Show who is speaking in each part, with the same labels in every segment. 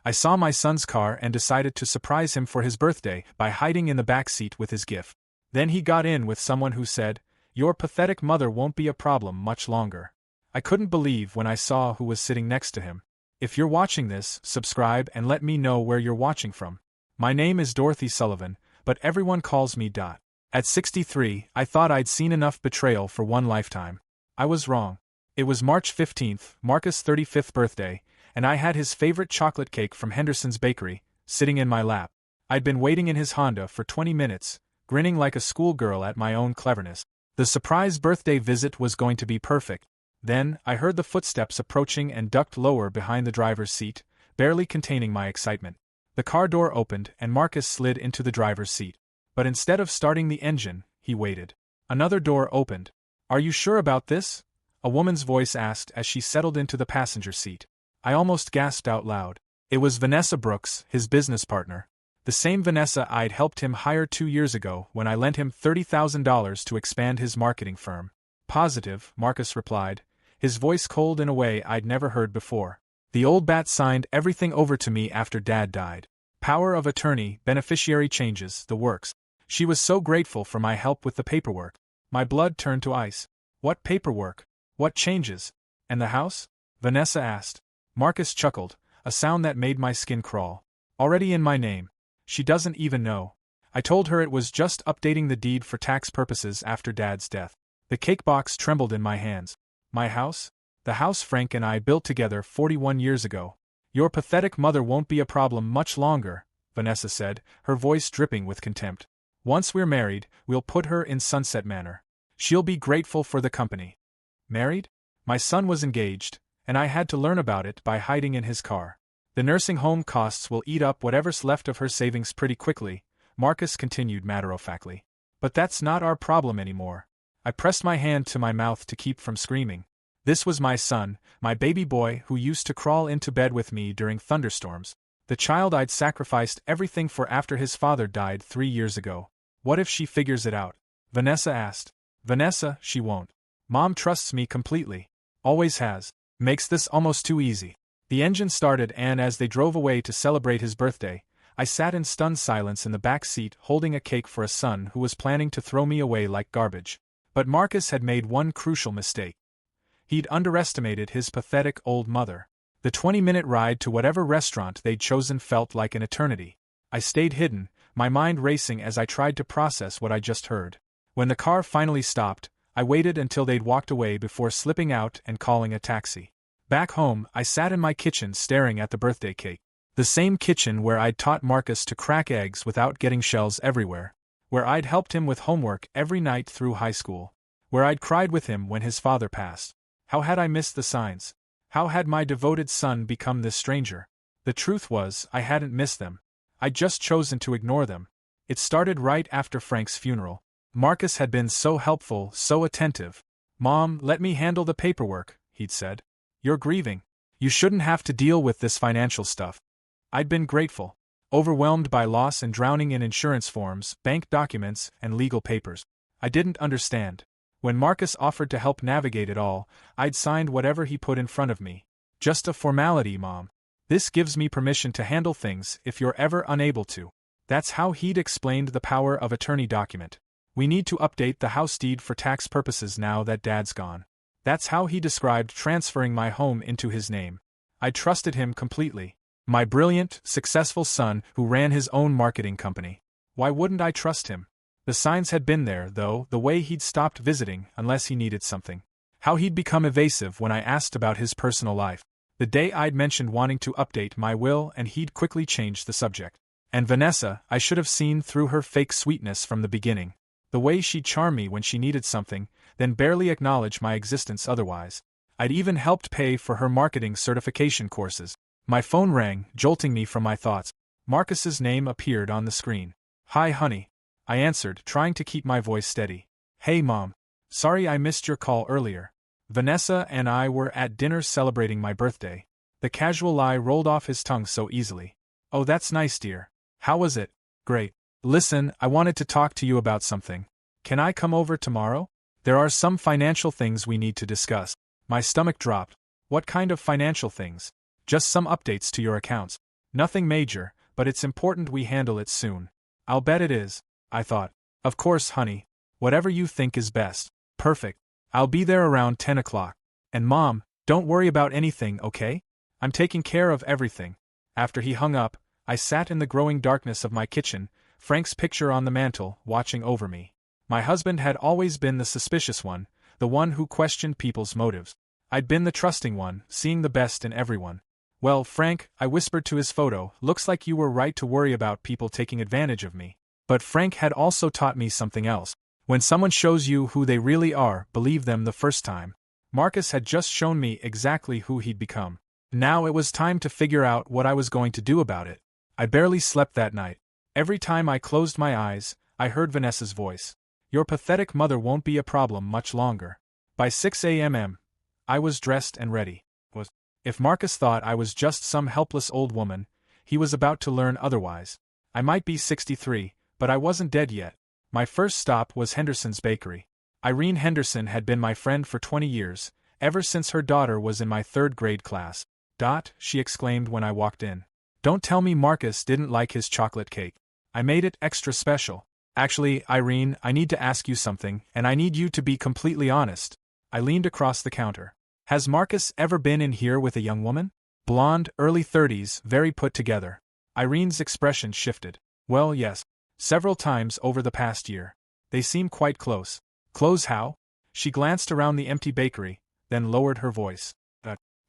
Speaker 1: I saw my son's car and decided to surprise him for his birthday by hiding in the back seat with his gift. Then he got in with someone who said, "Your pathetic mother won't be a problem much longer." I couldn't believe when I saw who was sitting next to him. If you're watching this, subscribe and let me know where you're watching from. My name is Dorothy Sullivan, but everyone calls me Dot. At 63, I thought I'd seen enough betrayal for one lifetime. I was wrong. It was March 15th, Marcus' 35th birthday, and I had his favorite chocolate cake from Henderson's Bakery, sitting in my lap. I'd been waiting in his Honda for 20 minutes, grinning like a schoolgirl at my own cleverness. The surprise birthday visit was going to be perfect. Then, I heard the footsteps approaching and ducked lower behind the driver's seat, barely containing my excitement. The car door opened and Marcus slid into the driver's seat. But instead of starting the engine, he waited. Another door opened. "Are you sure about this?" a woman's voice asked as she settled into the passenger seat. I almost gasped out loud. It was Vanessa Brooks, his business partner. The same Vanessa I'd helped him hire 2 years ago when I lent him $30,000 to expand his marketing firm. "Positive," Marcus replied, his voice cold in a way I'd never heard before. "The old bat signed everything over to me after Dad died. Power of attorney, beneficiary changes, the works. She was so grateful for my help with the paperwork." My blood turned to ice. "What paperwork? What changes? And the house?" Vanessa asked. Marcus chuckled, a sound that made my skin crawl. "Already in my name. She doesn't even know. I told her it was just updating the deed for tax purposes after Dad's death." The cake box trembled in my hands. "My house? The house Frank and I built together 41 years ago. Your pathetic mother won't be a problem much longer," Vanessa said, her voice dripping with contempt. "Once we're married, we'll put her in Sunset Manor. She'll be grateful for the company." Married? My son was engaged, and I had to learn about it by hiding in his car. "The nursing home costs will eat up whatever's left of her savings pretty quickly," Marcus continued matter-of-factly. "But that's not our problem anymore." I pressed my hand to my mouth to keep from screaming. This was my son, my baby boy who used to crawl into bed with me during thunderstorms. The child I'd sacrificed everything for after his father died 3 years ago. "What if she figures it out?" Vanessa asked. "Vanessa, she won't. Mom trusts me completely. Always has. Makes this almost too easy." The engine started and as they drove away to celebrate his birthday, I sat in stunned silence in the back seat holding a cake for a son who was planning to throw me away like garbage. But Marcus had made one crucial mistake. He'd underestimated his pathetic old mother. The 20-minute ride to whatever restaurant they'd chosen felt like an eternity. I stayed hidden, my mind racing as I tried to process what I just heard. When the car finally stopped, I waited until they'd walked away before slipping out and calling a taxi. Back home, I sat in my kitchen staring at the birthday cake. The same kitchen where I'd taught Marcus to crack eggs without getting shells everywhere. Where I'd helped him with homework every night through high school. Where I'd cried with him when his father passed. How had I missed the signs? How had my devoted son become this stranger? The truth was, I hadn't missed them. I'd just chosen to ignore them. It started right after Frank's funeral. Marcus had been so helpful, so attentive. "Mom, let me handle the paperwork," he'd said. "You're grieving. You shouldn't have to deal with this financial stuff." I'd been grateful. Overwhelmed by loss and drowning in insurance forms, bank documents, and legal papers. I didn't understand. When Marcus offered to help navigate it all, I'd signed whatever he put in front of me. "Just a formality, Mom. This gives me permission to handle things if you're ever unable to." That's how he'd explained the power of attorney document. "We need to update the house deed for tax purposes now that Dad's gone." That's how he described transferring my home into his name. I trusted him completely. My brilliant, successful son who ran his own marketing company. Why wouldn't I trust him? The signs had been there, though, the way he'd stopped visiting unless he needed something. How he'd become evasive when I asked about his personal life. The day I'd mentioned wanting to update my will and he'd quickly changed the subject. And Vanessa, I should have seen through her fake sweetness from the beginning. The way she'd charm me when she needed something, then barely acknowledge my existence otherwise. I'd even helped pay for her marketing certification courses. My phone rang, jolting me from my thoughts. Marcus's name appeared on the screen. "Hi, honey," I answered, trying to keep my voice steady. "Hey, Mom. Sorry I missed your call earlier. Vanessa and I were at dinner celebrating my birthday." The casual lie rolled off his tongue so easily. "Oh, that's nice, dear. How was it?" "Great. Listen, I wanted to talk to you about something. Can I come over tomorrow? There are some financial things we need to discuss." My stomach dropped. "What kind of financial things?" "Just some updates to your accounts." Nothing major, but it's important we handle it soon. I'll bet it is, I thought. Of course, honey. Whatever you think is best. Perfect. I'll be there around 10 o'clock. And Mom, don't worry about anything, okay? I'm taking care of everything. After he hung up, I sat in the growing darkness of my kitchen, Frank's picture on the mantel, watching over me. My husband had always been the suspicious one, the one who questioned people's motives. I'd been the trusting one, seeing the best in everyone. Well, Frank, I whispered to his photo, looks like you were right to worry about people taking advantage of me. But Frank had also taught me something else. When someone shows you who they really are, believe them the first time. Marcus had just shown me exactly who he'd become. Now it was time to figure out what I was going to do about it. I barely slept that night. Every time I closed my eyes, I heard Vanessa's voice. Your pathetic mother won't be a problem much longer. By 6 a.m., I was dressed and ready. If Marcus thought I was just some helpless old woman, he was about to learn otherwise. I might be 63, but I wasn't dead yet. My first stop was Henderson's bakery. Irene Henderson had been my friend for 20 years, ever since her daughter was in my 3rd grade class. She exclaimed when I walked in. Don't tell me Marcus didn't like his chocolate cake. I made it extra special. Actually, Irene, I need to ask you something, and I need you to be completely honest. I leaned across the counter. Has Marcus ever been in here with a young woman? Blonde, early 30s, very put together. Irene's expression shifted. Well, yes. Several times over the past year. They seem quite close. Close how? She glanced around the empty bakery, then lowered her voice.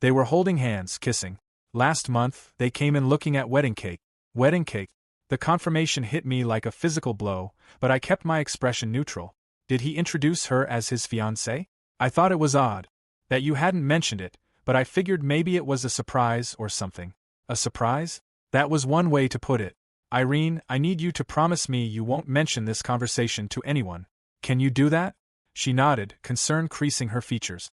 Speaker 1: They were holding hands, kissing. Last month, they came in looking at wedding cake. Wedding cake? The confirmation hit me like a physical blow, but I kept my expression neutral. Did he introduce her as his fiancée? I thought it was odd that you hadn't mentioned it, but I figured maybe it was a surprise or something. A surprise? That was one way to put it. Irene, I need you to promise me you won't mention this conversation to anyone. Can you do that? She nodded, concern creasing her features.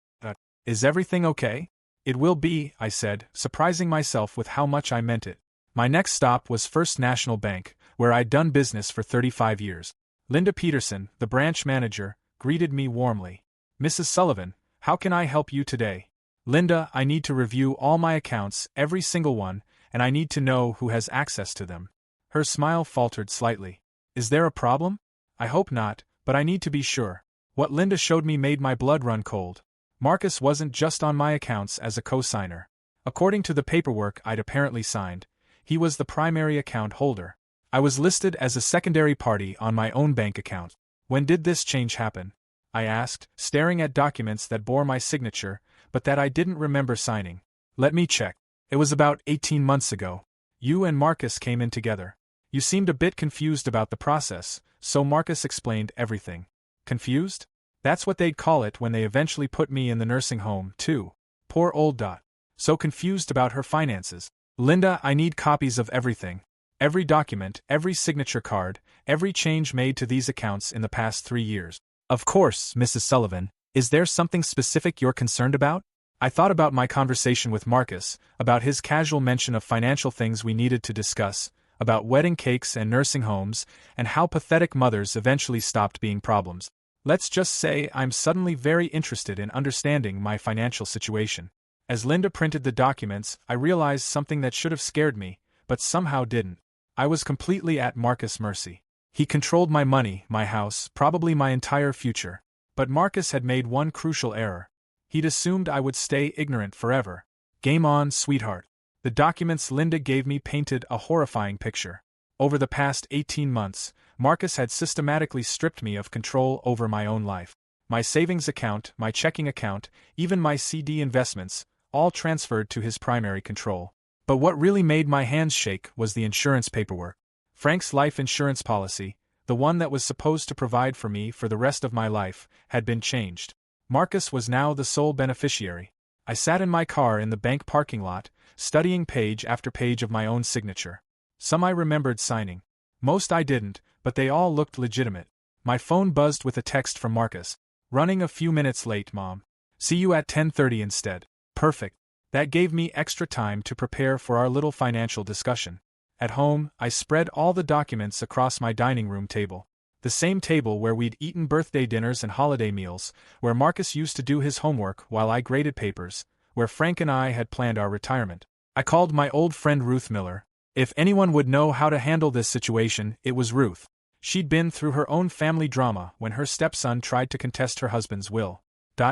Speaker 1: Is everything okay? It will be, I said, surprising myself with how much I meant it. My next stop was First National Bank, where I'd done business for 35 years. Linda Peterson, the branch manager, greeted me warmly. Mrs. Sullivan, how can I help you today? Linda, I need to review all my accounts, every single one, and I need to know who has access to them. Her smile faltered slightly. Is there a problem? I hope not, but I need to be sure. What Linda showed me made my blood run cold. Marcus wasn't just on my accounts as a co-signer. According to the paperwork I'd apparently signed, he was the primary account holder. I was listed as a secondary party on my own bank account. When did this change happen? I asked, staring at documents that bore my signature, but that I didn't remember signing. Let me check. It was about 18 months ago. You and Marcus came in together. You seemed a bit confused about the process, so Marcus explained everything. Confused? That's what they'd call it when they eventually put me in the nursing home, too. Poor old Dot. So confused about her finances. Linda, I need copies of everything. Every document, every signature card, every change made to these accounts in the past 3 years. Of course, Mrs. Sullivan. Is there something specific you're concerned about? I thought about my conversation with Marcus, about his casual mention of financial things we needed to discuss, about wedding cakes and nursing homes, and how pathetic mothers eventually stopped being problems. Let's just say I'm suddenly very interested in understanding my financial situation. As Linda printed the documents, I realized something that should have scared me, but somehow didn't. I was completely at Marcus' mercy. He controlled my money, my house, probably my entire future. But Marcus had made one crucial error. He'd assumed I would stay ignorant forever. Game on, sweetheart. The documents Linda gave me painted a horrifying picture. Over the past 18 months, Marcus had systematically stripped me of control over my own life. My savings account, my checking account, even my CD investments, all transferred to his primary control. But what really made my hands shake was the insurance paperwork. Frank's life insurance policy, the one that was supposed to provide for me for the rest of my life, had been changed. Marcus was now the sole beneficiary. I sat in my car in the bank parking lot, studying page after page of my own signature. Some I remembered signing. Most I didn't, but they all looked legitimate. My phone buzzed with a text from Marcus. Running a few minutes late, Mom. See you at 10:30 instead. Perfect. That gave me extra time to prepare for our little financial discussion. At home, I spread all the documents across my dining room table. The same table where we'd eaten birthday dinners and holiday meals, where Marcus used to do his homework while I graded papers, where Frank and I had planned our retirement. I called my old friend Ruth Miller, If anyone would know how to handle this situation, it was Ruth. She'd been through her own family drama when her stepson tried to contest her husband's will.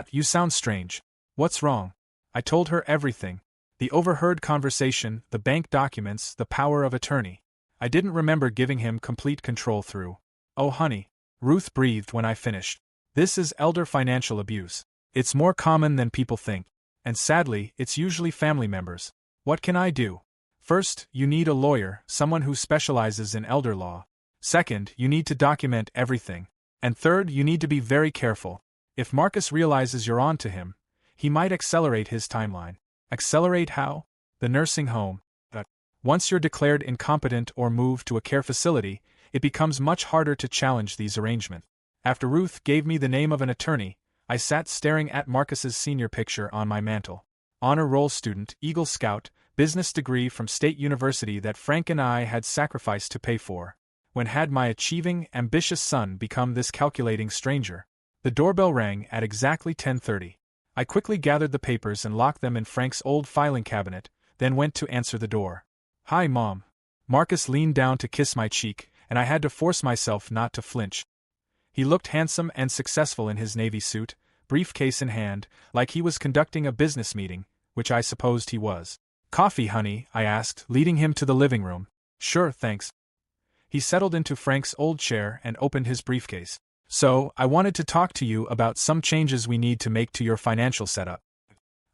Speaker 1: You sound strange. What's wrong? I told her everything. The overheard conversation, the bank documents, the power of attorney. I didn't remember giving him complete control through. Oh honey, Ruth breathed when I finished. This is elder financial abuse. It's more common than people think. And sadly, it's usually family members. What can I do? First, you need a lawyer, someone who specializes in elder law. Second, you need to document everything. And third, you need to be very careful. If Marcus realizes you're on to him, he might accelerate his timeline. Accelerate how? The nursing home. Once you're declared incompetent or moved to a care facility, it becomes much harder to challenge these arrangements. After Ruth gave me the name of an attorney, I sat staring at Marcus's senior picture on my mantle. Honor roll student, Eagle Scout, business degree from State University that Frank and I had sacrificed to pay for. When had my achieving, ambitious son become this calculating stranger? The doorbell rang at exactly 10:30. I quickly gathered the papers and locked them in Frank's old filing cabinet, then went to answer the door. Hi, Mom. Marcus leaned down to kiss my cheek, and I had to force myself not to flinch. He looked handsome and successful in his navy suit, briefcase in hand, like he was conducting a business meeting, which I supposed he was. Coffee, honey? I asked, leading him to the living room. Sure, thanks. He settled into Frank's old chair and opened his briefcase. So, I wanted to talk to you about some changes we need to make to your financial setup.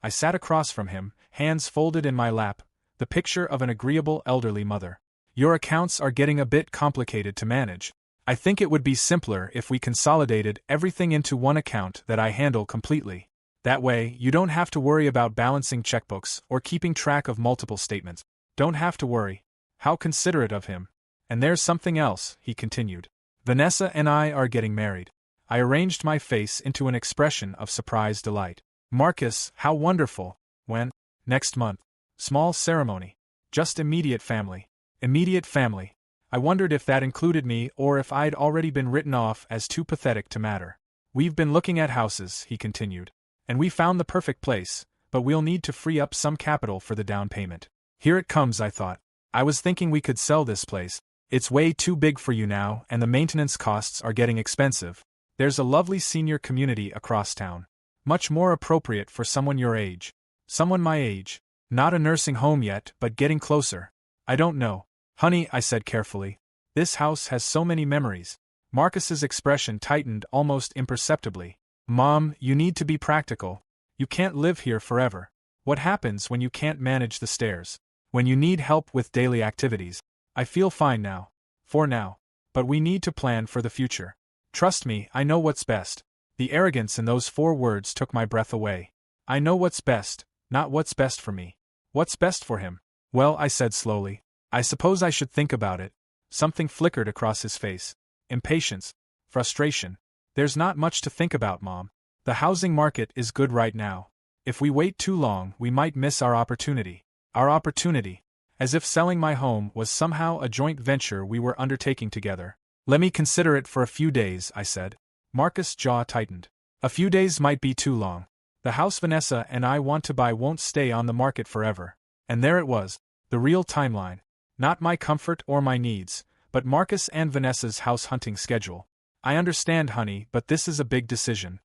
Speaker 1: I sat across from him, hands folded in my lap, the picture of an agreeable elderly mother. Your accounts are getting a bit complicated to manage. I think it would be simpler if we consolidated everything into one account that I handle completely. That way, you don't have to worry about balancing checkbooks or keeping track of multiple statements. Don't have to worry. How considerate of him. And there's something else, he continued. Vanessa and I are getting married. I arranged my face into an expression of surprised delight. Marcus, how wonderful. When? Next month. Small ceremony. Just immediate family. Immediate family. I wondered if that included me or if I'd already been written off as too pathetic to matter. We've been looking at houses, he continued. And we found the perfect place, but we'll need to free up some capital for the down payment. Here it comes, I thought. I was thinking we could sell this place. It's way too big for you now, and the maintenance costs are getting expensive. There's a lovely senior community across town. Much more appropriate for someone your age. Someone my age. Not a nursing home yet, but getting closer. I don't know. Honey, I said carefully. This house has so many memories. Marcus's expression tightened almost imperceptibly. Mom, you need to be practical. You can't live here forever. What happens when you can't manage the stairs? When you need help with daily activities? I feel fine now. For now. But we need to plan for the future. Trust me, I know what's best. The arrogance in those 4 words took my breath away. I know what's best, not what's best for me. What's best for him? Well, I said slowly. I suppose I should think about it. Something flickered across his face. Impatience. Frustration. There's not much to think about, Mom. The housing market is good right now. If we wait too long, we might miss our opportunity. Our opportunity. As if selling my home was somehow a joint venture we were undertaking together. Let me consider it for a few days, I said. Marcus' jaw tightened. A few days might be too long. The house Vanessa and I want to buy won't stay on the market forever. And there it was, the real timeline. Not my comfort or my needs, but Marcus and Vanessa's house hunting schedule. I understand, honey, but this is a big decision.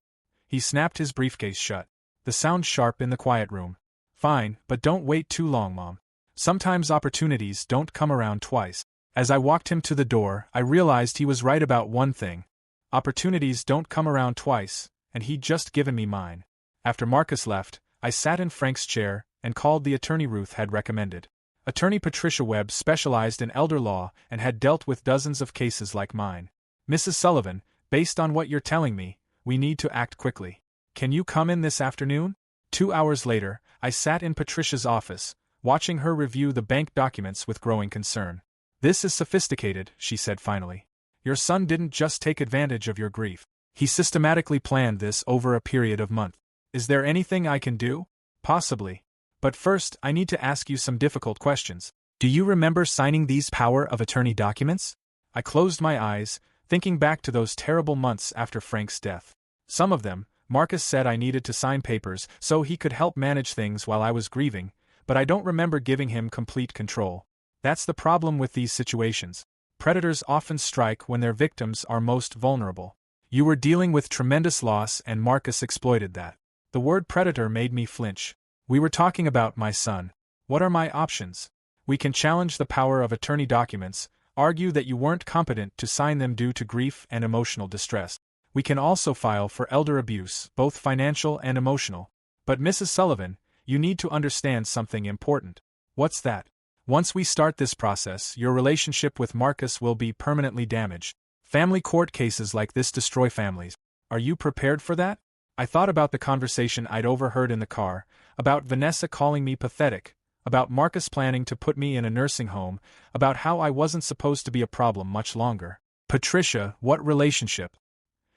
Speaker 1: He snapped his briefcase shut. The sound sharp in the quiet room. Fine, but don't wait too long, Mom. Sometimes opportunities don't come around twice. As I walked him to the door, I realized he was right about one thing. Opportunities don't come around twice, and he'd just given me mine. After Marcus left, I sat in Frank's chair and called the attorney Ruth had recommended. Attorney Patricia Webb specialized in elder law and had dealt with dozens of cases like mine. Mrs. Sullivan, based on what you're telling me, we need to act quickly. Can you come in this afternoon? 2 hours later, I sat in Patricia's office, watching her review the bank documents with growing concern. This is sophisticated, she said finally. Your son didn't just take advantage of your grief. He systematically planned this over a period of months. Is there anything I can do? Possibly. But first, I need to ask you some difficult questions. Do you remember signing these power of attorney documents? I closed my eyes, thinking back to those terrible months after Frank's death. Some of them, Marcus said I needed to sign papers so he could help manage things while I was grieving, but I don't remember giving him complete control. That's the problem with these situations. Predators often strike when their victims are most vulnerable. You were dealing with tremendous loss and Marcus exploited that. The word predator made me flinch. We were talking about my son. What are my options? We can challenge the power of attorney documents, argue that you weren't competent to sign them due to grief and emotional distress. We can also file for elder abuse, both financial and emotional. But Mrs. Sullivan, you need to understand something important. What's that? Once we start this process, your relationship with Marcus will be permanently damaged. Family court cases like this destroy families. Are you prepared for that? I thought about the conversation I'd overheard in the car, about Vanessa calling me pathetic, about Marcus planning to put me in a nursing home, about how I wasn't supposed to be a problem much longer. Patricia, what relationship?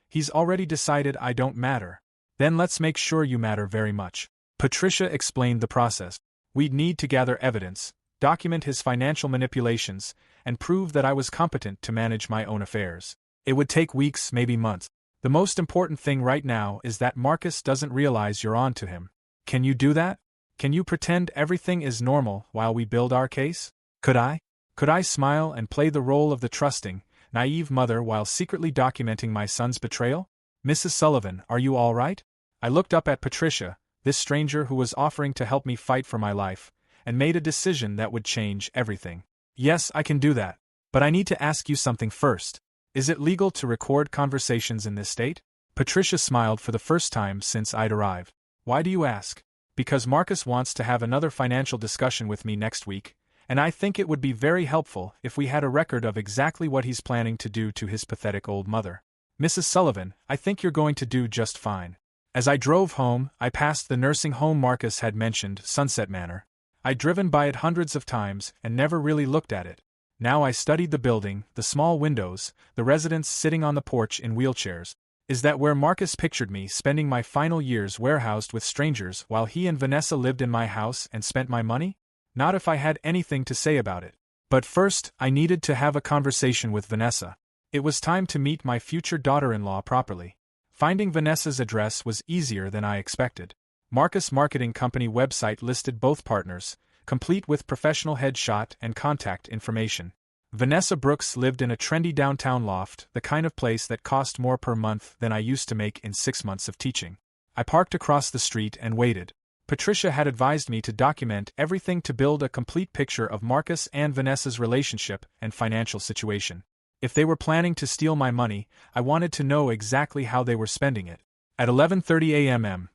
Speaker 1: He's already decided I don't matter. Then let's make sure you matter very much. Patricia explained the process. We'd need to gather evidence, document his financial manipulations, and prove that I was competent to manage my own affairs. It would take weeks, maybe months. The most important thing right now is that Marcus doesn't realize you're on to him. Can you do that? Can you pretend everything is normal while we build our case? Could I? Could I smile and play the role of the trusting, naive mother while secretly documenting my son's betrayal? Mrs. Sullivan, are you all right? I looked up at Patricia, this stranger who was offering to help me fight for my life, and made a decision that would change everything. Yes, I can do that. But I need to ask you something first. Is it legal to record conversations in this state? Patricia smiled for the first time since I'd arrived. Why do you ask? Because Marcus wants to have another financial discussion with me next week, and I think it would be very helpful if we had a record of exactly what he's planning to do to his pathetic old mother. Mrs. Sullivan, I think you're going to do just fine. As I drove home, I passed the nursing home Marcus had mentioned, Sunset Manor. I'd driven by it hundreds of times and never really looked at it. Now I studied the building, the small windows, the residents sitting on the porch in wheelchairs. Is that where Marcus pictured me spending my final years warehoused with strangers while he and Vanessa lived in my house and spent my money? Not if I had anything to say about it. But first, I needed to have a conversation with Vanessa. It was time to meet my future daughter-in-law properly. Finding Vanessa's address was easier than I expected. Marcus Marketing Company website listed both partners, complete with professional headshot and contact information. Vanessa Brooks lived in a trendy downtown loft, the kind of place that cost more per month than I used to make in 6 months of teaching. I parked across the street and waited. Patricia had advised me to document everything to build a complete picture of Marcus and Vanessa's relationship and financial situation. If they were planning to steal my money, I wanted to know exactly how they were spending it. At 11:30 a.m.,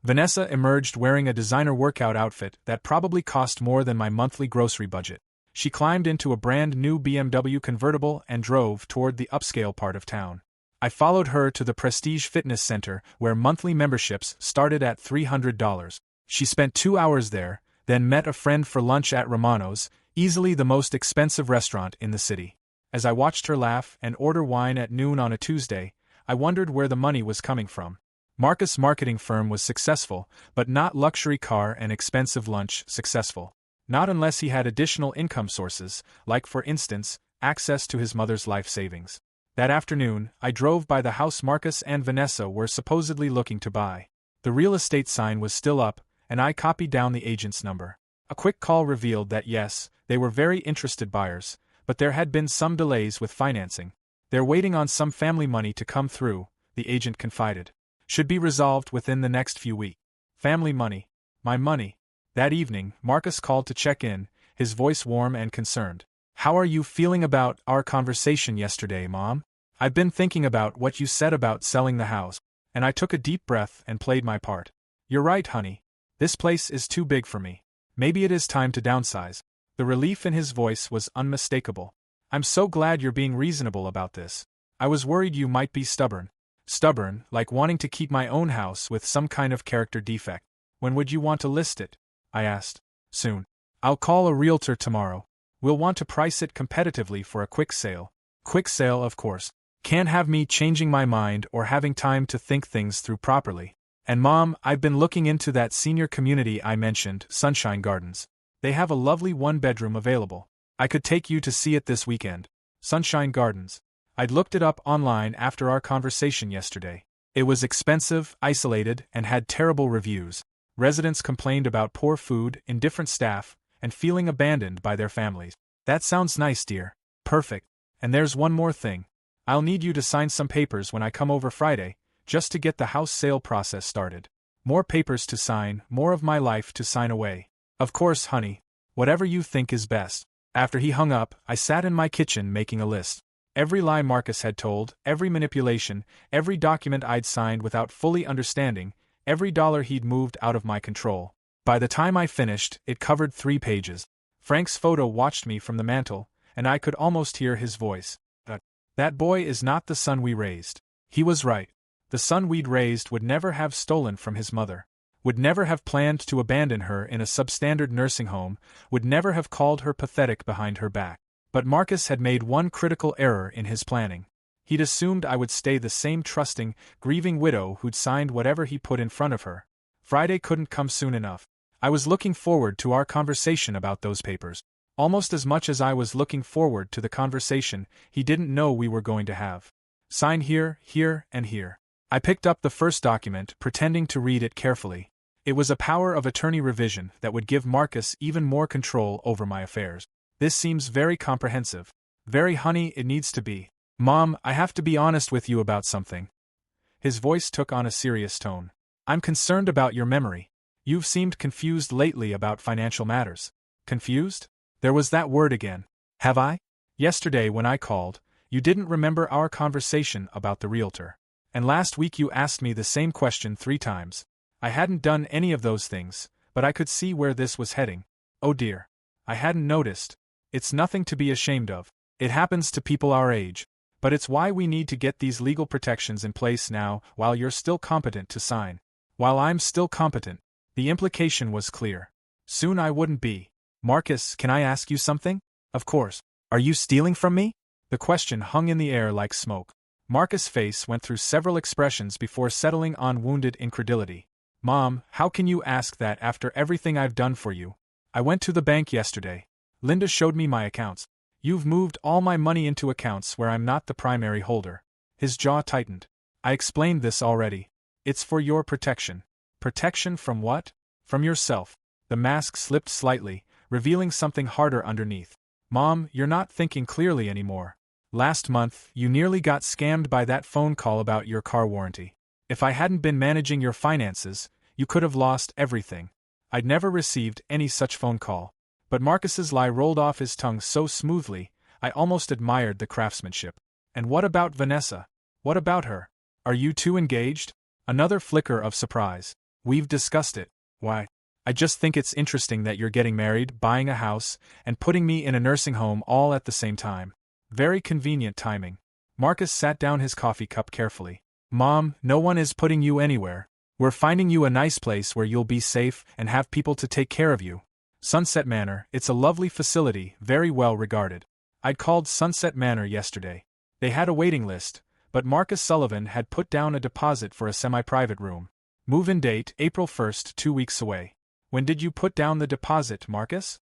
Speaker 1: Vanessa emerged wearing a designer workout outfit that probably cost more than my monthly grocery budget. She climbed into a brand new BMW convertible and drove toward the upscale part of town. I followed her to the Prestige Fitness Center, where monthly memberships started at $300. She spent 2 hours there, then met a friend for lunch at Romano's, easily the most expensive restaurant in the city. As I watched her laugh and order wine at noon on a Tuesday, I wondered where the money was coming from. Marcus' marketing firm was successful, but not luxury car and expensive lunch successful. Not unless he had additional income sources, like for instance, access to his mother's life savings. That afternoon, I drove by the house Marcus and Vanessa were supposedly looking to buy. The real estate sign was still up, and I copied down the agent's number. A quick call revealed that yes, they were very interested buyers, but there had been some delays with financing. They're waiting on some family money to come through, the agent confided. Should be resolved within the next few weeks. Family money. My money. That evening, Marcus called to check in, his voice warm and concerned. How are you feeling about our conversation yesterday, Mom? I've been thinking about what you said about selling the house, and I took a deep breath and played my part. You're right, honey. This place is too big for me. Maybe it is time to downsize. The relief in his voice was unmistakable. I'm so glad you're being reasonable about this. I was worried you might be stubborn. Stubborn, like wanting to keep my own house with some kind of character defect. When would you want to list it? I asked. Soon. I'll call a realtor tomorrow. We'll want to price it competitively for a quick sale. Quick sale, of course. Can't have me changing my mind or having time to think things through properly. And Mom, I've been looking into that senior community I mentioned, Sunshine Gardens. They have a lovely one-bedroom available. I could take you to see it this weekend. Sunshine Gardens. I'd looked it up online after our conversation yesterday. It was expensive, isolated, and had terrible reviews. Residents complained about poor food, indifferent staff, and feeling abandoned by their families. That sounds nice, dear. Perfect. And there's one more thing. I'll need you to sign some papers when I come over Friday, just to get the house sale process started. More papers to sign, more of my life to sign away. Of course, honey. Whatever you think is best. After he hung up, I sat in my kitchen making a list. Every lie Marcus had told, every manipulation, every document I'd signed without fully understanding, every dollar he'd moved out of my control. By the time I finished, it covered 3 pages. Frank's photo watched me from the mantel, and I could almost hear his voice. That boy is not the son we raised. He was right. The son we'd raised would never have stolen from his mother, would never have planned to abandon her in a substandard nursing home, would never have called her pathetic behind her back. But Marcus had made one critical error in his planning. He'd assumed I would stay the same trusting, grieving widow who'd signed whatever he put in front of her. Friday couldn't come soon enough. I was looking forward to our conversation about those papers. Almost as much as I was looking forward to the conversation he didn't know we were going to have. Sign here, here, and here. I picked up the first document, pretending to read it carefully. It was a power of attorney revision that would give Marcus even more control over my affairs. This seems very comprehensive. Very, honey, it needs to be. Mom, I have to be honest with you about something. His voice took on a serious tone. I'm concerned about your memory. You've seemed confused lately about financial matters. Confused? There was that word again. Have I? Yesterday when I called, you didn't remember our conversation about the realtor. And last week you asked me the same question 3 times. I hadn't done any of those things, but I could see where this was heading. Oh dear. I hadn't noticed. It's nothing to be ashamed of. It happens to people our age. But it's why we need to get these legal protections in place now while you're still competent to sign. While I'm still competent. The implication was clear. Soon I wouldn't be. Marcus, can I ask you something? Of course. Are you stealing from me? The question hung in the air like smoke. Marcus' face went through several expressions before settling on wounded incredulity. Mom, how can you ask that after everything I've done for you? I went to the bank yesterday. Linda showed me my accounts. You've moved all my money into accounts where I'm not the primary holder. His jaw tightened. I explained this already. It's for your protection. Protection from what? From yourself. The mask slipped slightly, revealing something harder underneath. Mom, you're not thinking clearly anymore. Last month, you nearly got scammed by that phone call about your car warranty. If I hadn't been managing your finances, you could have lost everything. I'd never received any such phone call. But Marcus's lie rolled off his tongue so smoothly, I almost admired the craftsmanship. And what about Vanessa? What about her? Are you two engaged? Another flicker of surprise. We've discussed it. Why? I just think it's interesting that you're getting married, buying a house, and putting me in a nursing home all at the same time. Very convenient timing. Marcus sat down his coffee cup carefully. Mom, no one is putting you anywhere. We're finding you a nice place where you'll be safe and have people to take care of you. Sunset Manor, it's a lovely facility, very well regarded. I'd called Sunset Manor yesterday. They had a waiting list, but Marcus Sullivan had put down a deposit for a semi-private room. Move-in date, April 1st, 2 weeks away. When did you put down the deposit, Marcus?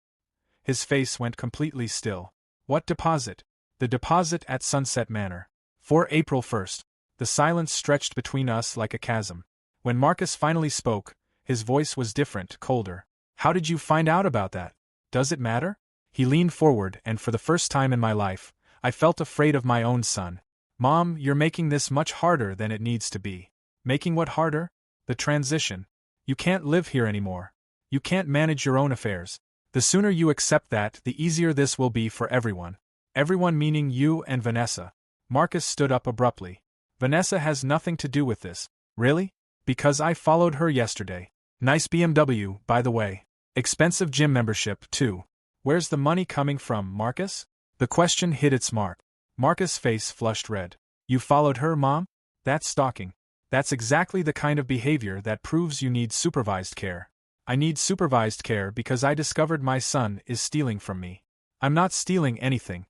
Speaker 1: His face went completely still. What deposit? The deposit at Sunset Manor. For April 1st. The silence stretched between us like a chasm. When Marcus finally spoke, his voice was different, colder. How did you find out about that? Does it matter? He leaned forward, and for the first time in my life, I felt afraid of my own son. Mom, you're making this much harder than it needs to be. Making what harder? The transition. You can't live here anymore. You can't manage your own affairs. The sooner you accept that, the easier this will be for everyone. Everyone meaning you and Vanessa. Marcus stood up abruptly. Vanessa has nothing to do with this. Really? Because I followed her yesterday. Nice BMW, by the way. Expensive gym membership, too. Where's the money coming from, Marcus? The question hit its mark. Marcus' face flushed red. You followed her, Mom? That's stalking. That's exactly the kind of behavior that proves you need supervised care. I need supervised care because I discovered my son is stealing from me. I'm not stealing anything.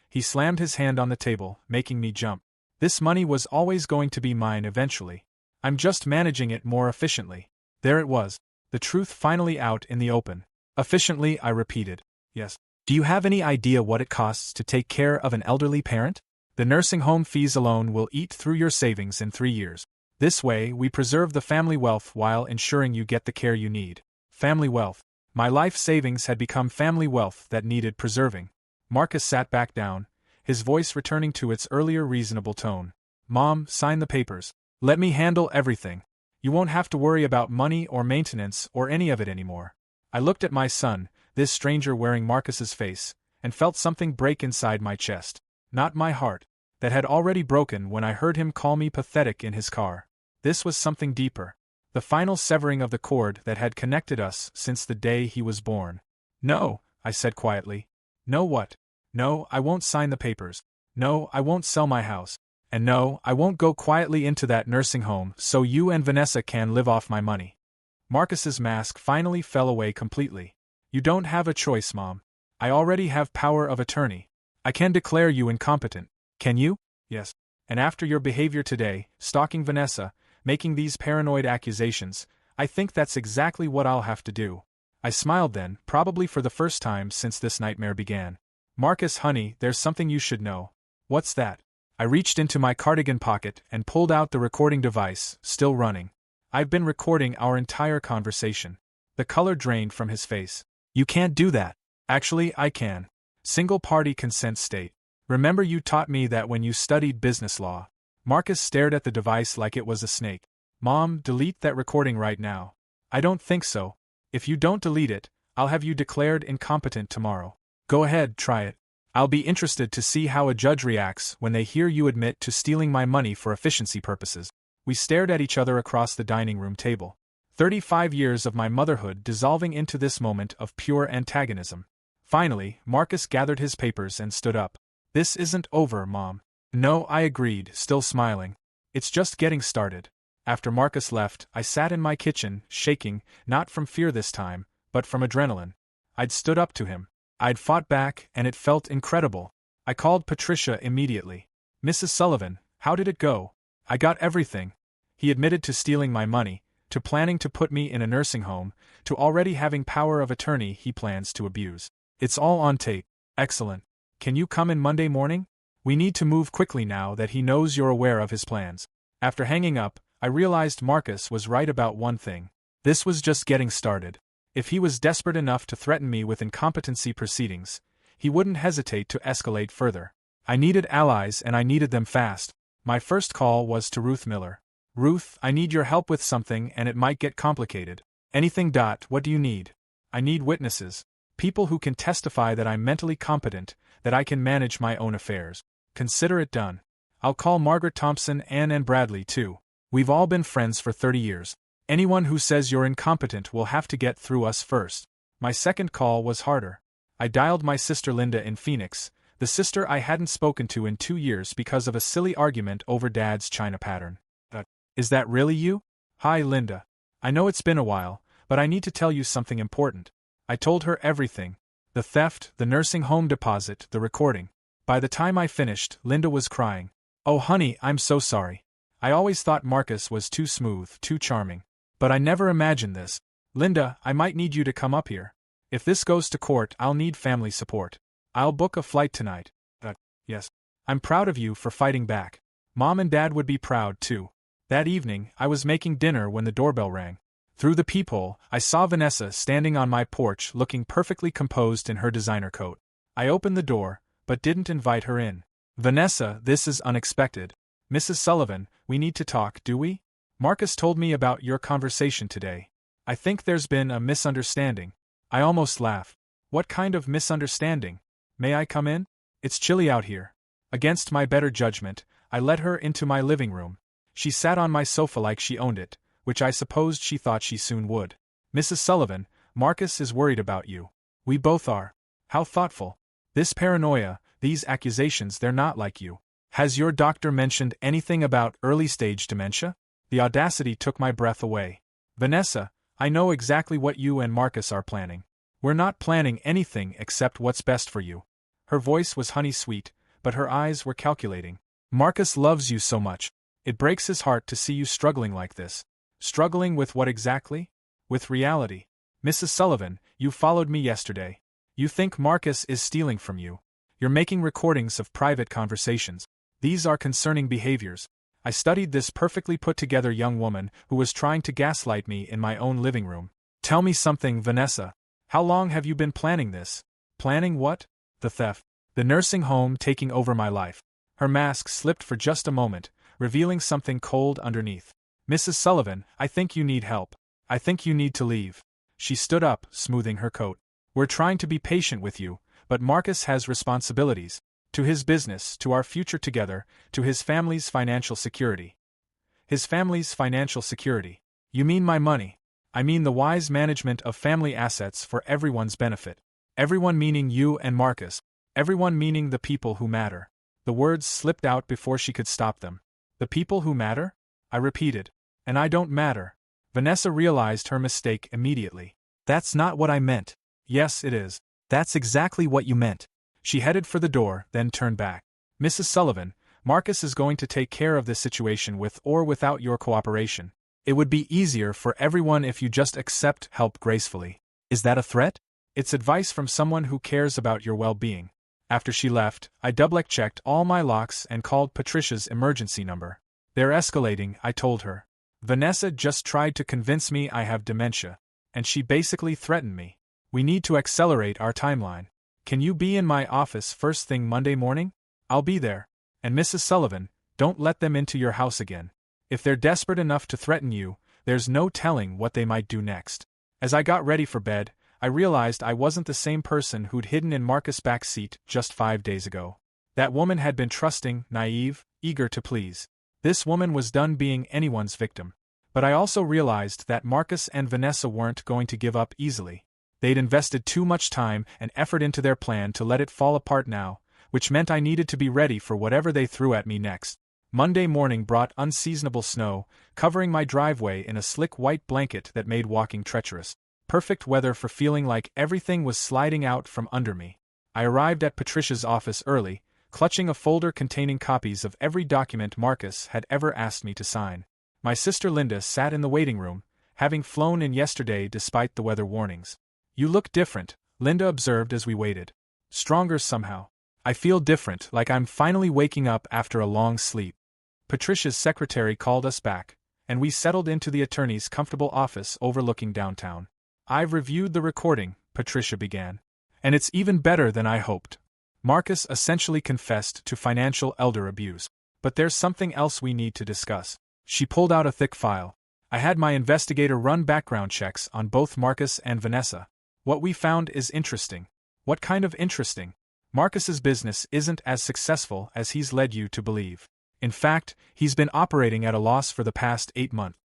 Speaker 1: He slammed his hand on the table, making me jump. This money was always going to be mine eventually. I'm just managing it more efficiently. There it was. The truth finally out in the open. Efficiently, I repeated. Yes. Do you have any idea what it costs to take care of an elderly parent? The nursing home fees alone will eat through your savings in 3 years. This way, we preserve the family wealth while ensuring you get the care you need. Family wealth. My life savings had become family wealth that needed preserving. Marcus sat back down, his voice returning to its earlier reasonable tone. Mom, sign the papers. Let me handle everything. You won't have to worry about money or maintenance or any of it anymore. I looked at my son, this stranger wearing Marcus's face, and felt something break inside my chest. Not my heart, that had already broken when I heard him call me pathetic in his car. This was something deeper. The final severing of the cord that had connected us since the day he was born. No, I said quietly. No what? No, I won't sign the papers. No, I won't sell my house. And no, I won't go quietly into that nursing home so you and Vanessa can live off my money. Marcus's mask finally fell away completely. You don't have a choice, Mom. I already have power of attorney. I can declare you incompetent. Can you? Yes. And after your behavior today, stalking Vanessa, making these paranoid accusations, I think that's exactly what I'll have to do. I smiled then, probably for the first time since this nightmare began. Marcus, honey, there's something you should know. What's that? I reached into my cardigan pocket and pulled out the recording device, still running. I've been recording our entire conversation. The color drained from his face. You can't do that. Actually, I can. Single-party consent state. Remember you taught me that when you studied business law. Marcus stared at the device like it was a snake. Mom, delete that recording right now. I don't think so. If you don't delete it, I'll have you declared incompetent tomorrow. Go ahead, try it. I'll be interested to see how a judge reacts when they hear you admit to stealing my money for efficiency purposes. We stared at each other across the dining room table. 35 years of my motherhood dissolving into this moment of pure antagonism. Finally, Marcus gathered his papers and stood up. This isn't over, Mom. No, I agreed, still smiling. It's just getting started. After Marcus left, I sat in my kitchen, shaking, not from fear this time, but from adrenaline. I'd stood up to him. I'd fought back, and it felt incredible. I called Patricia immediately. Mrs. Sullivan, how did it go? I got everything. He admitted to stealing my money, to planning to put me in a nursing home, to already having power of attorney he plans to abuse. It's all on tape. Excellent. Can you come in Monday morning? We need to move quickly now that he knows you're aware of his plans. After hanging up, I realized Marcus was right about one thing. This was just getting started. If he was desperate enough to threaten me with incompetency proceedings, he wouldn't hesitate to escalate further. I needed allies and I needed them fast. My first call was to Ruth Miller. Ruth, I need your help with something and it might get complicated. Anything. What do you need? I need witnesses. People who can testify that I'm mentally competent, that I can manage my own affairs. Consider it done. I'll call Margaret Thompson, Anne and Bradley too. We've all been friends for 30 years. Anyone who says you're incompetent will have to get through us first. My second call was harder. I dialed my sister Linda in Phoenix, the sister I hadn't spoken to in 2 years because of a silly argument over Dad's china pattern. Is that really you? Hi, Linda. I know it's been a while, but I need to tell you something important. I told her everything. The theft, the nursing home deposit, the recording. By the time I finished, Linda was crying. Oh honey, I'm so sorry. I always thought Marcus was too smooth, too charming. But I never imagined this. Linda, I might need you to come up here. If this goes to court, I'll need family support. I'll book a flight tonight. Yes. I'm proud of you for fighting back. Mom and Dad would be proud too. That evening, I was making dinner when the doorbell rang. Through the peephole, I saw Vanessa standing on my porch looking perfectly composed in her designer coat. I opened the door, but didn't invite her in. Vanessa, this is unexpected. Mrs. Sullivan, we need to talk, do we? Marcus told me about your conversation today. I think there's been a misunderstanding. I almost laughed. What kind of misunderstanding? May I come in? It's chilly out here. Against my better judgment, I led her into my living room. She sat on my sofa like she owned it, which I supposed she thought she soon would. Mrs. Sullivan, Marcus is worried about you. We both are. How thoughtful. This paranoia, these accusations, they're not like you. Has your doctor mentioned anything about early-stage dementia? The audacity took my breath away. Vanessa, I know exactly what you and Marcus are planning. We're not planning anything except what's best for you. Her voice was honey-sweet, but her eyes were calculating. Marcus loves you so much. It breaks his heart to see you struggling like this. Struggling with what exactly? With reality. Mrs. Sullivan, you followed me yesterday. You think Marcus is stealing from you. You're making recordings of private conversations. These are concerning behaviors. I studied this perfectly put-together young woman who was trying to gaslight me in my own living room. Tell me something, Vanessa. How long have you been planning this? Planning what? The theft. The nursing home taking over my life. Her mask slipped for just a moment, revealing something cold underneath. Mrs. Sullivan, I think you need help. I think you need to leave. She stood up, smoothing her coat. We're trying to be patient with you, but Marcus has responsibilities. To his business, to our future together, to his family's financial security. His family's financial security. You mean my money? I mean the wise management of family assets for everyone's benefit. Everyone meaning you and Marcus. Everyone meaning the people who matter. The words slipped out before she could stop them. The people who matter? I repeated. And I don't matter. Vanessa realized her mistake immediately. That's not what I meant. Yes, it is. That's exactly what you meant. She headed for the door, then turned back. Mrs. Sullivan, Marcus is going to take care of this situation with or without your cooperation. It would be easier for everyone if you just accept help gracefully. Is that a threat? It's advice from someone who cares about your well-being. After she left, I double-checked all my locks and called Patricia's emergency number. They're escalating, I told her. Vanessa just tried to convince me I have dementia. And she basically threatened me. We need to accelerate our timeline. Can you be in my office first thing Monday morning? I'll be there. And Mrs. Sullivan, don't let them into your house again. If they're desperate enough to threaten you, there's no telling what they might do next. As I got ready for bed, I realized I wasn't the same person who'd hidden in Marcus' back seat just 5 days ago. That woman had been trusting, naive, eager to please. This woman was done being anyone's victim. But I also realized that Marcus and Vanessa weren't going to give up easily. They'd invested too much time and effort into their plan to let it fall apart now, which meant I needed to be ready for whatever they threw at me next. Monday morning brought unseasonable snow, covering my driveway in a slick white blanket that made walking treacherous. Perfect weather for feeling like everything was sliding out from under me. I arrived at Patricia's office early, clutching a folder containing copies of every document Marcus had ever asked me to sign. My sister Linda sat in the waiting room, having flown in yesterday despite the weather warnings. You look different, Linda observed as we waited. Stronger somehow. I feel different, like I'm finally waking up after a long sleep. Patricia's secretary called us back, and we settled into the attorney's comfortable office overlooking downtown. I've reviewed the recording, Patricia began. And it's even better than I hoped. Marcus essentially confessed to financial elder abuse. But there's something else we need to discuss. She pulled out a thick file. I had my investigator run background checks on both Marcus and Vanessa. What we found is interesting. What kind of interesting? Marcus's business isn't as successful as he's led you to believe. In fact, he's been operating at a loss for the past 8 months.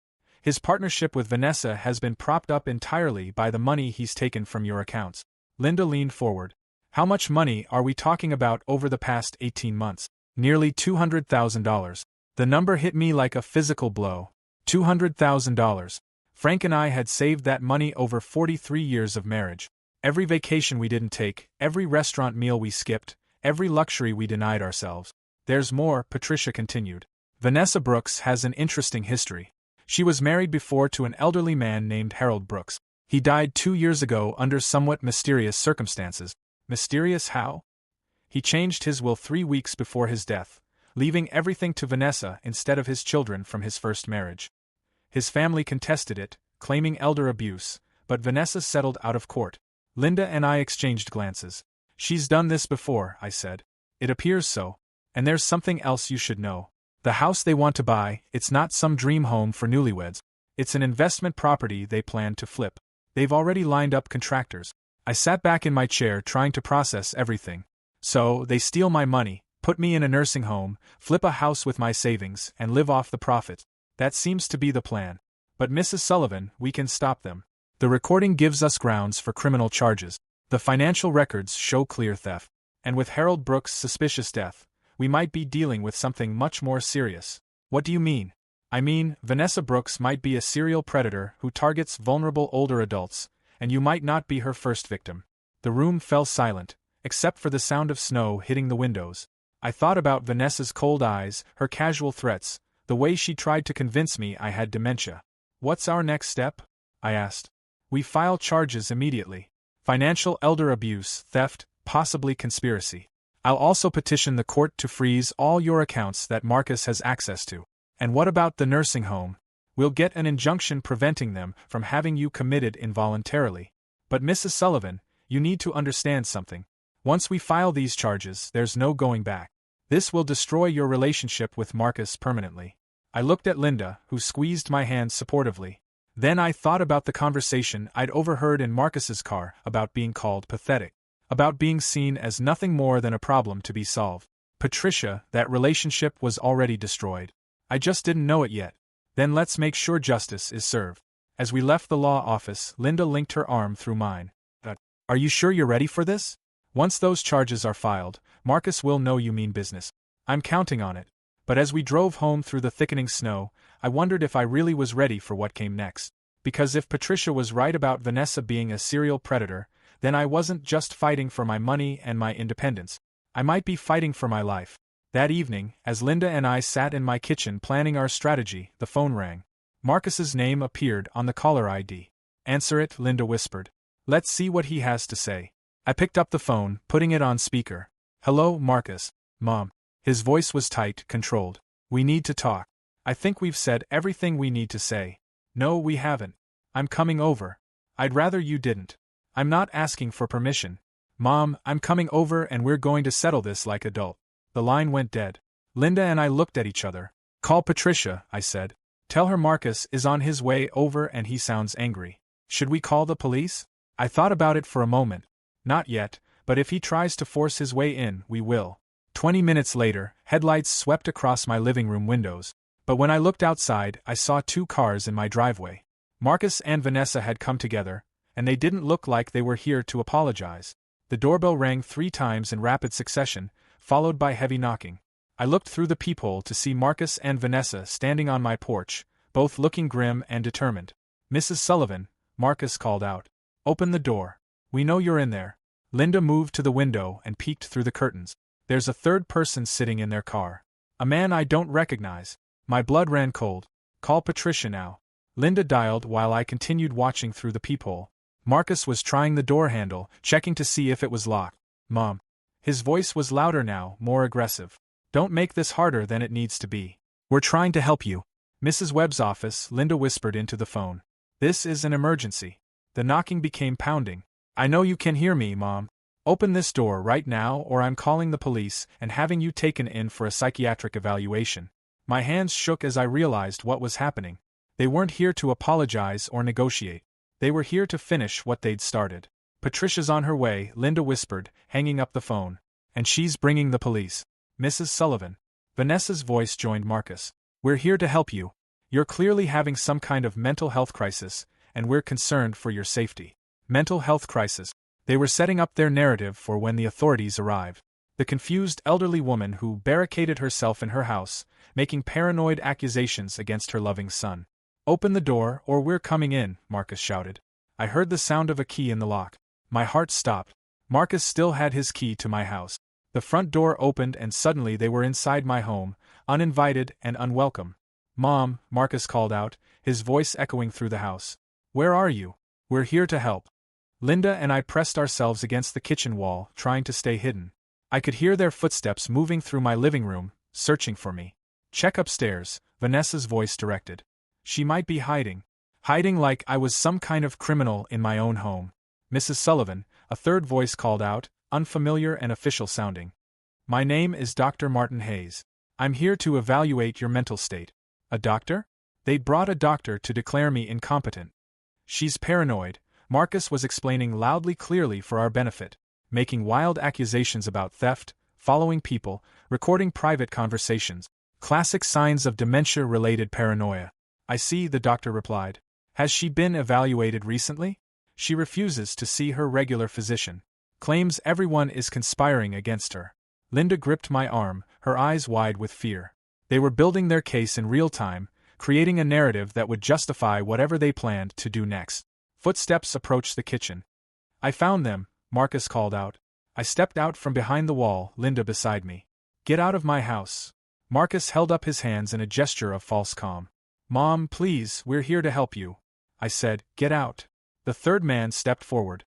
Speaker 1: His partnership with Vanessa has been propped up entirely by the money he's taken from your accounts. Linda leaned forward. How much money are we talking about over the past 18 months? Nearly $200,000. The number hit me like a physical blow. $200,000. Frank and I had saved that money over 43 years of marriage. Every vacation we didn't take, every restaurant meal we skipped, every luxury we denied ourselves. There's more, Patricia continued. Vanessa Brooks has an interesting history. She was married before to an elderly man named Harold Brooks. He died 2 years ago under somewhat mysterious circumstances. Mysterious how? He changed his will 3 weeks before his death, leaving everything to Vanessa instead of his children from his first marriage. His family contested it, claiming elder abuse, but Vanessa settled out of court. Linda and I exchanged glances. She's done this before, I said. It appears so. And there's something else you should know. The house they want to buy, it's not some dream home for newlyweds. It's an investment property they plan to flip. They've already lined up contractors. I sat back in my chair trying to process everything. So, they steal my money, put me in a nursing home, flip a house with my savings, and live off the profits. That seems to be the plan. But Mrs. Sullivan, we can stop them. The recording gives us grounds for criminal charges. The financial records show clear theft. And with Harold Brooks' suspicious death, we might be dealing with something much more serious. What do you mean? I mean, Vanessa Brooks might be a serial predator who targets vulnerable older adults, and you might not be her first victim. The room fell silent, except for the sound of snow hitting the windows. I thought about Vanessa's cold eyes, her casual threats, the way she tried to convince me I had dementia. What's our next step? I asked. We file charges immediately. Financial elder abuse, theft, possibly conspiracy. I'll also petition the court to freeze all your accounts that Marcus has access to. And what about the nursing home? We'll get an injunction preventing them from having you committed involuntarily. But Mrs. Sullivan, you need to understand something. Once we file these charges, there's no going back. This will destroy your relationship with Marcus permanently. I looked at Linda, who squeezed my hand supportively. Then I thought about the conversation I'd overheard in Marcus's car about being called pathetic, about being seen as nothing more than a problem to be solved. Patricia, that relationship was already destroyed. I just didn't know it yet. Then let's make sure justice is served. As we left the law office, Linda linked her arm through mine. Are you sure you're ready for this? Once those charges are filed, Marcus will know you mean business. I'm counting on it. But as we drove home through the thickening snow, I wondered if I really was ready for what came next. Because if Patricia was right about Vanessa being a serial predator, then I wasn't just fighting for my money and my independence. I might be fighting for my life. That evening, as Linda and I sat in my kitchen planning our strategy, the phone rang. Marcus's name appeared on the caller ID. Answer it, Linda whispered. Let's see what he has to say. I picked up the phone, putting it on speaker. Hello, Marcus. Mom. His voice was tight, controlled. We need to talk. I think we've said everything we need to say. No, we haven't. I'm coming over. I'd rather you didn't. I'm not asking for permission. Mom, I'm coming over and we're going to settle this like adults. The line went dead. Linda and I looked at each other. Call Patricia, I said. Tell her Marcus is on his way over and he sounds angry. Should we call the police? I thought about it for a moment. Not yet, but if he tries to force his way in, we will. 20 minutes later, headlights swept across my living room windows. But when I looked outside, I saw 2 cars in my driveway. Marcus and Vanessa had come together, and they didn't look like they were here to apologize. The doorbell rang 3 times in rapid succession, followed by heavy knocking. I looked through the peephole to see Marcus and Vanessa standing on my porch, both looking grim and determined. Mrs. Sullivan, Marcus called out. Open the door. We know you're in there. Linda moved to the window and peeked through the curtains. There's a third person sitting in their car. A man I don't recognize. My blood ran cold. Call Patricia now. Linda dialed while I continued watching through the peephole. Marcus was trying the door handle, checking to see if it was locked. Mom. His voice was louder now, more aggressive. Don't make this harder than it needs to be. We're trying to help you. Mrs. Webb's office, Linda whispered into the phone. This is an emergency. The knocking became pounding. I know you can hear me, Mom. Open this door right now or I'm calling the police and having you taken in for a psychiatric evaluation. My hands shook as I realized what was happening. They weren't here to apologize or negotiate. They were here to finish what they'd started. Patricia's on her way, Linda whispered, hanging up the phone. And she's bringing the police. Mrs. Sullivan. Vanessa's voice joined Marcus. We're here to help you. You're clearly having some kind of mental health crisis, and we're concerned for your safety. Mental health crisis. They were setting up their narrative for when the authorities arrived. The confused elderly woman who barricaded herself in her house, making paranoid accusations against her loving son. Open the door or we're coming in, Marcus shouted. I heard the sound of a key in the lock. My heart stopped. Marcus still had his key to my house. The front door opened and suddenly they were inside my home, uninvited and unwelcome. Mom, Marcus called out, his voice echoing through the house. Where are you? We're here to help. Linda and I pressed ourselves against the kitchen wall, trying to stay hidden. I could hear their footsteps moving through my living room, searching for me. Check upstairs, Vanessa's voice directed. She might be hiding. Hiding like I was some kind of criminal in my own home. Mrs. Sullivan, a third voice called out, unfamiliar and official sounding. My name is Dr. Martin Hayes. I'm here to evaluate your mental state. A doctor? They'd brought a doctor to declare me incompetent. She's paranoid, Marcus was explaining loudly clearly for our benefit, making wild accusations about theft, following people, recording private conversations. Classic signs of dementia-related paranoia. I see, the doctor replied. Has she been evaluated recently? She refuses to see her regular physician. Claims everyone is conspiring against her. Linda gripped my arm, her eyes wide with fear. They were building their case in real time, creating a narrative that would justify whatever they planned to do next. Footsteps approached the kitchen. I found them, Marcus called out. I stepped out from behind the wall, Linda beside me. Get out of my house. Marcus held up his hands in a gesture of false calm. Mom, please, we're here to help you. I said, get out. The third man stepped forward.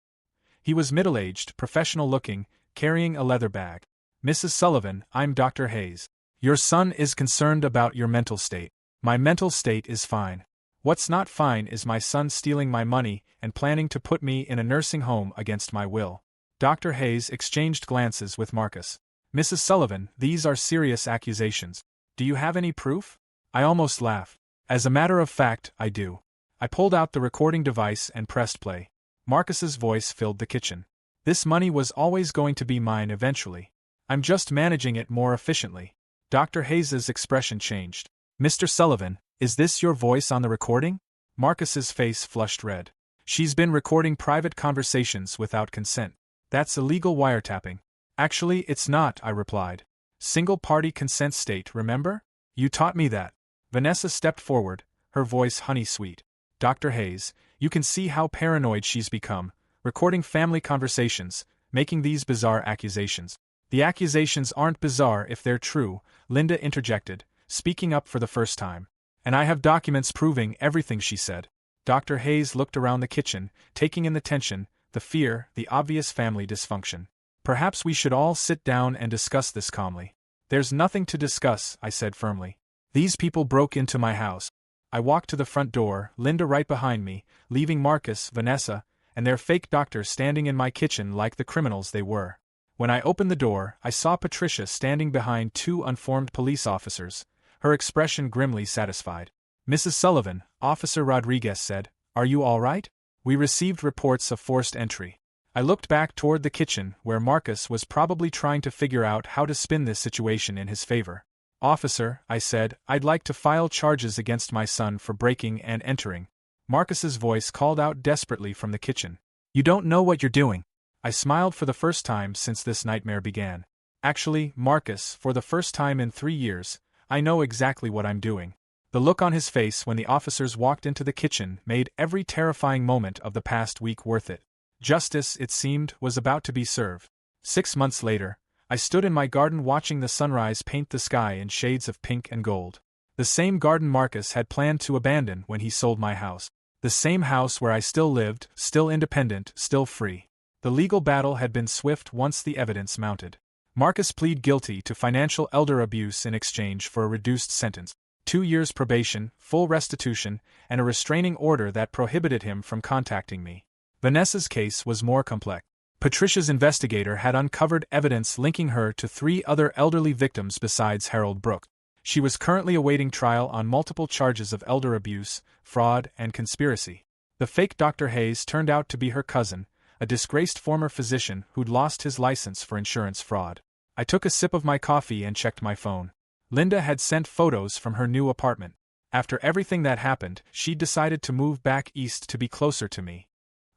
Speaker 1: He was middle-aged, professional-looking, carrying a leather bag. Mrs. Sullivan, I'm Dr. Hayes. Your son is concerned about your mental state. My mental state is fine. What's not fine is my son stealing my money and planning to put me in a nursing home against my will. Dr. Hayes exchanged glances with Marcus. Mrs. Sullivan, these are serious accusations. Do you have any proof? I almost laughed. As a matter of fact, I do. I pulled out the recording device and pressed play. Marcus's voice filled the kitchen. This money was always going to be mine eventually. I'm just managing it more efficiently. Dr. Hayes's expression changed. Mr. Sullivan, is this your voice on the recording? Marcus's face flushed red. She's been recording private conversations without consent. That's illegal wiretapping. Actually, it's not, I replied. Single-party consent state, remember? You taught me that. Vanessa stepped forward, her voice honey-sweet. Dr. Hayes, you can see how paranoid she's become, recording family conversations, making these bizarre accusations. The accusations aren't bizarre if they're true, Linda interjected, speaking up for the first time. And I have documents proving everything she said. Dr. Hayes looked around the kitchen, taking in the tension, the fear, the obvious family dysfunction. Perhaps we should all sit down and discuss this calmly. There's nothing to discuss, I said firmly. These people broke into my house. I walked to the front door, Linda right behind me, leaving Marcus, Vanessa, and their fake doctor standing in my kitchen like the criminals they were. When I opened the door, I saw Patricia standing behind two unformed police officers, her expression grimly satisfied. Mrs. Sullivan, Officer Rodriguez said, "Are you all right? We received reports of forced entry." I looked back toward the kitchen where Marcus was probably trying to figure out how to spin this situation in his favor. "Officer," I said, "I'd like to file charges against my son for breaking and entering." Marcus's voice called out desperately from the kitchen. "You don't know what you're doing." I smiled for the first time since this nightmare began. Actually, Marcus, for the first time in 3 years, I know exactly what I'm doing. The look on his face when the officers walked into the kitchen made every terrifying moment of the past week worth it. Justice, it seemed, was about to be served. 6 months later, I stood in my garden watching the sunrise paint the sky in shades of pink and gold. The same garden Marcus had planned to abandon when he sold my house. The same house where I still lived, still independent, still free. The legal battle had been swift once the evidence mounted. Marcus pleaded guilty to financial elder abuse in exchange for a reduced sentence, 2 years probation, full restitution, and a restraining order that prohibited him from contacting me. Vanessa's case was more complex. Patricia's investigator had uncovered evidence linking her to 3 other elderly victims besides Harold Brooks. She was currently awaiting trial on multiple charges of elder abuse, fraud, and conspiracy. The fake Dr. Hayes turned out to be her cousin, a disgraced former physician who'd lost his license for insurance fraud. I took a sip of my coffee and checked my phone. Linda had sent photos from her new apartment. After everything that happened, she'd decided to move back east to be closer to me.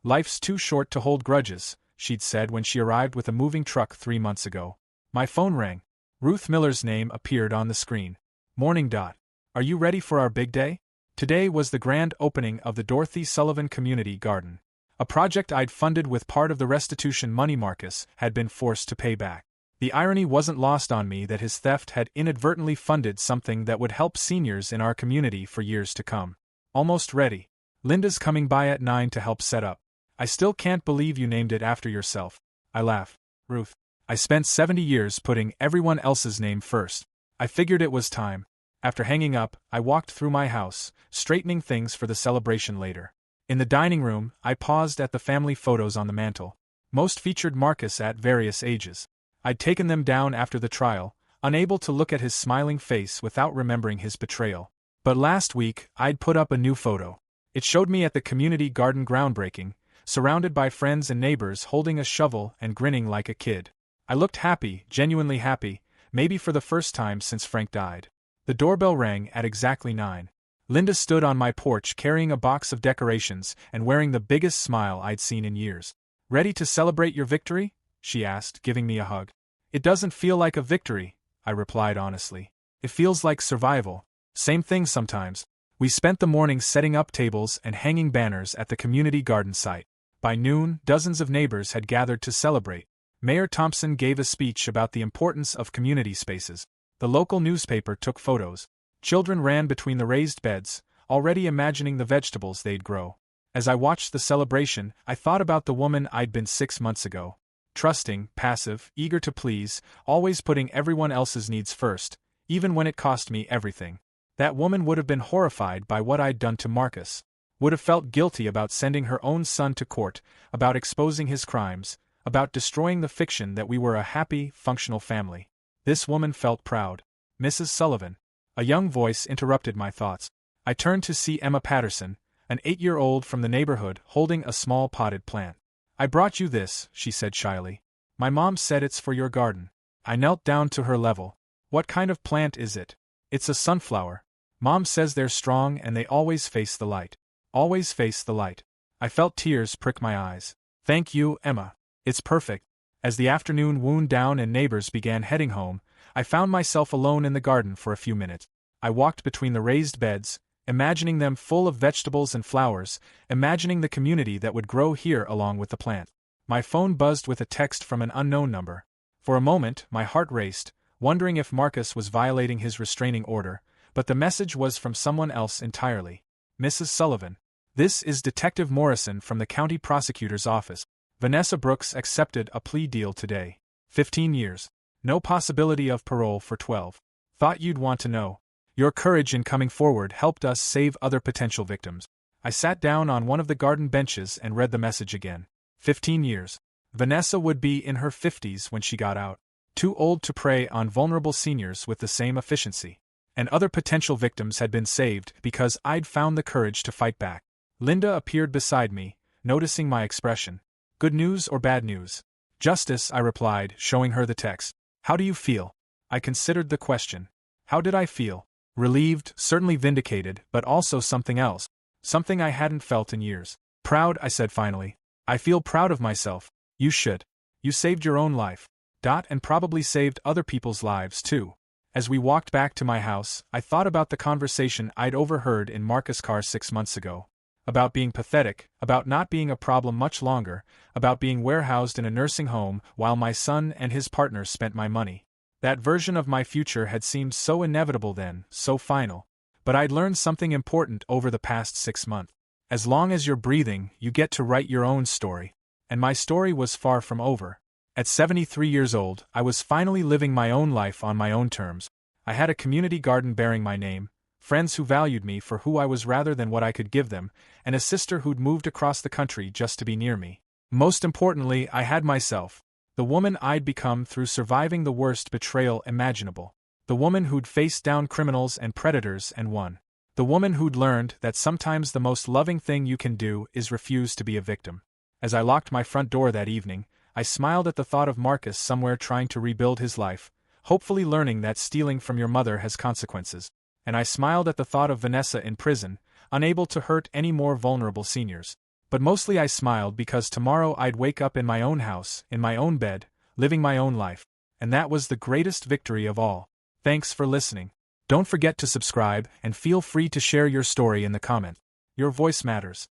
Speaker 1: "Life's too short to hold grudges," she'd said when she arrived with a moving truck 3 months ago. My phone rang. Ruth Miller's name appeared on the screen. "Morning, Dot. Are you ready for our big day?" Today was the grand opening of the Dorothy Sullivan Community Garden. A project I'd funded with part of the restitution money Marcus had been forced to pay back. The irony wasn't lost on me that his theft had inadvertently funded something that would help seniors in our community for years to come. "Almost ready. Linda's coming by at 9 to help set up." "I still can't believe you named it after yourself." I laughed. "Ruth, I spent 70 years putting everyone else's name first. I figured it was time." After hanging up, I walked through my house, straightening things for the celebration later. In the dining room, I paused at the family photos on the mantel. Most featured Marcus at various ages. I'd taken them down after the trial, unable to look at his smiling face without remembering his betrayal. But last week, I'd put up a new photo. It showed me at the community garden groundbreaking, surrounded by friends and neighbors holding a shovel and grinning like a kid. I looked happy, genuinely happy, maybe for the first time since Frank died. The doorbell rang at exactly 9. Linda stood on my porch carrying a box of decorations and wearing the biggest smile I'd seen in years. "Ready to celebrate your victory?" she asked, giving me a hug. "It doesn't feel like a victory," I replied honestly. "It feels like survival. Same thing sometimes." We spent the morning setting up tables and hanging banners at the community garden site. By noon, dozens of neighbors had gathered to celebrate. Mayor Thompson gave a speech about the importance of community spaces. The local newspaper took photos. Children ran between the raised beds, already imagining the vegetables they'd grow. As I watched the celebration, I thought about the woman I'd been 6 months ago. Trusting, passive, eager to please, always putting everyone else's needs first, even when it cost me everything. That woman would have been horrified by what I'd done to Marcus. Would have felt guilty about sending her own son to court, about exposing his crimes, about destroying the fiction that we were a happy, functional family. This woman felt proud. Mrs. Sullivan. A young voice interrupted my thoughts. I turned to see Emma Patterson, an 8-year-old from the neighborhood, holding a small potted plant. I brought you this, she said shyly. My mom said it's for your garden. I knelt down to her level. What kind of plant is it? It's a sunflower. Mom says they're strong and they always face the light. Always face the light. I felt tears prick my eyes. Thank you, Emma. It's perfect. As the afternoon wound down and neighbors began heading home, I found myself alone in the garden for a few minutes. I walked between the raised beds, imagining them full of vegetables and flowers, imagining the community that would grow here along with the plant. My phone buzzed with a text from an unknown number. For a moment, my heart raced, wondering if Marcus was violating his restraining order, but the message was from someone else entirely. Mrs. Sullivan. This is Detective Morrison from the county prosecutor's office. Vanessa Brooks accepted a plea deal today. 15 years. No possibility of parole for 12. Thought you'd want to know. Your courage in coming forward helped us save other potential victims. I sat down on one of the garden benches and read the message again. 15 years. Vanessa would be in her 50s when she got out. Too old to prey on vulnerable seniors with the same efficiency. And other potential victims had been saved because I'd found the courage to fight back. Linda appeared beside me, noticing my expression. Good news or bad news? Justice, I replied, showing her the text. How do you feel? I considered the question. How did I feel? Relieved, certainly vindicated, but also something else. Something I hadn't felt in years. Proud, I said finally. I feel proud of myself. You should. You saved your own life. And probably saved other people's lives too. As we walked back to my house, I thought about the conversation I'd overheard in Marcus' car 6 months ago. About being pathetic, about not being a problem much longer, about being warehoused in a nursing home while my son and his partner spent my money. That version of my future had seemed so inevitable then, so final. But I'd learned something important over the past 6 months. As long as you're breathing, you get to write your own story. And my story was far from over. At 73 years old, I was finally living my own life on my own terms. I had a community garden bearing my name, friends who valued me for who I was rather than what I could give them, and a sister who'd moved across the country just to be near me. Most importantly, I had myself, the woman I'd become through surviving the worst betrayal imaginable. The woman who'd faced down criminals and predators and won. The woman who'd learned that sometimes the most loving thing you can do is refuse to be a victim. As I locked my front door that evening, I smiled at the thought of Marcus somewhere trying to rebuild his life, hopefully learning that stealing from your mother has consequences. And I smiled at the thought of Vanessa in prison, unable to hurt any more vulnerable seniors. But mostly I smiled because tomorrow I'd wake up in my own house, in my own bed, living my own life. And that was the greatest victory of all. Thanks for listening. Don't forget to subscribe and feel free to share your story in the comments. Your voice matters.